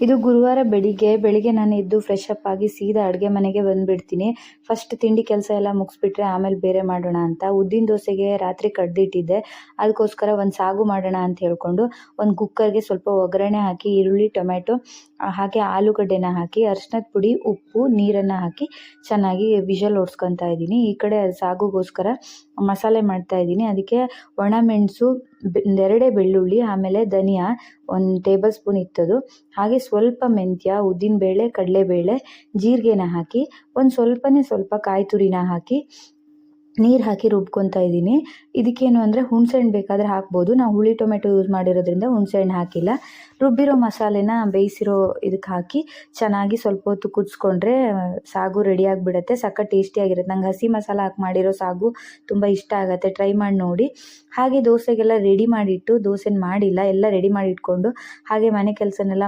ಇದು ಗುರುವಾರ ಬೆಳಿಗ್ಗೆ ನಾನು ಎದ್ದು ಫ್ರೆಶ್ ಅಪ್ ಆಗಿ ಸೀದಾ ಅಡುಗೆ ಮನೆಗೆ ಬಂದುಬಿಡ್ತೀನಿ. ಫಸ್ಟ್ ತಿಂಡಿ ಕೆಲಸ ಎಲ್ಲ ಮುಗಿಸ್ಬಿಟ್ರೆ ಆಮೇಲೆ ಬೇರೆ ಮಾಡೋಣ ಅಂತ. ಉದ್ದಿನ ದೋಸೆಗೆ ರಾತ್ರಿ ಕಡ್ದಿಟ್ಟಿದ್ದೆ. ಅದಕ್ಕೋಸ್ಕರ ಒಂದು ಸಾಗು ಮಾಡೋಣ ಅಂತ ಹೇಳ್ಕೊಂಡು ಒಂದು ಕುಕ್ಕರ್ಗೆ ಸ್ವಲ್ಪ ಒಗ್ಗರಣೆ ಹಾಕಿ ಈರುಳ್ಳಿ, ಟೊಮೆಟೊ ಹಾಗೆ ಆಲೂಗಡ್ಡೆನ ಹಾಕಿ ಅರಿಶಿನದ ಪುಡಿ, ಉಪ್ಪು, ನೀರನ್ನು ಹಾಕಿ ಚೆನ್ನಾಗಿ ವಿಷಲ್ ಹೊಡ್ಸ್ಕೊತಾ ಇದ್ದೀನಿ. ಈ ಕಡೆ ಸಾಗುಗೋಸ್ಕರ ಮಸಾಲೆ ಮಾಡ್ತಾ ಇದ್ದೀನಿ. ಅದಕ್ಕೆ ಒಣಮೆಣಸು, 2 ಬೆಳ್ಳುಳ್ಳಿ, ಆಮೇಲೆ ಧನಿಯಾ 1 ಟೇಬಲ್ ಸ್ಪೂನ್ ಇತ್ತದು, ಹಾಗೆ ಸ್ವಲ್ಪ ಮೆಂತ್ಯ, ಉದ್ದಿನಬೇಳೆ, ಕಡಲೆಬೇಳೆ, ಜೀರಿಗೆನ ಹಾಕಿ ಸ್ವಲ್ಪ ಕಾಯಿ ತುರಿನ ಹಾಕಿ ನೀರು ಹಾಕಿ ರುಬ್ಕೊತಾ ಇದ್ದೀನಿ. ಇದಕ್ಕೇನು ಅಂದರೆ ಹುಣಸೆಹಣ್ಣು ಬೇಕಾದರೆ ಹಾಕ್ಬೋದು. ನಾವು ಹುಳಿ ಟೊಮೆಟೊ ಯೂಸ್ ಮಾಡಿರೋದ್ರಿಂದ ಹುಣಸೆಹಣ್ಣು ಹಾಕಿಲ್ಲ. ರುಬ್ಬಿರೋ ಮಸಾಲೆನ ಬೇಯಿಸಿರೋ ಇದಕ್ಕೆ ಹಾಕಿ ಚೆನ್ನಾಗಿ ಸ್ವಲ್ಪ ಹೊತ್ತು ಕುದಿಸ್ಕೊಂಡ್ರೆ ಸಾಗು ರೆಡಿ ಆಗಿಬಿಡುತ್ತೆ. ಸಖತ್ ಟೇಸ್ಟಿಯಾಗಿರುತ್ತೆ. ನಂಗೆ ಹಸಿ ಮಸಾಲ ಹಾಕಿ ಮಾಡಿರೋ ಸಾಗು ತುಂಬ ಇಷ್ಟ ಆಗುತ್ತೆ. ಟ್ರೈ ಮಾಡಿ ನೋಡಿ. ಹಾಗೆ ದೋಸೆಗೆಲ್ಲ ರೆಡಿ ಮಾಡಿಟ್ಟು, ದೋಸೆನ ಮಾಡಿಲ್ಲ, ಎಲ್ಲ ರೆಡಿ ಮಾಡಿ ಇಟ್ಕೊಂಡು ಹಾಗೆ ಮನೆ ಕೆಲಸನೆಲ್ಲ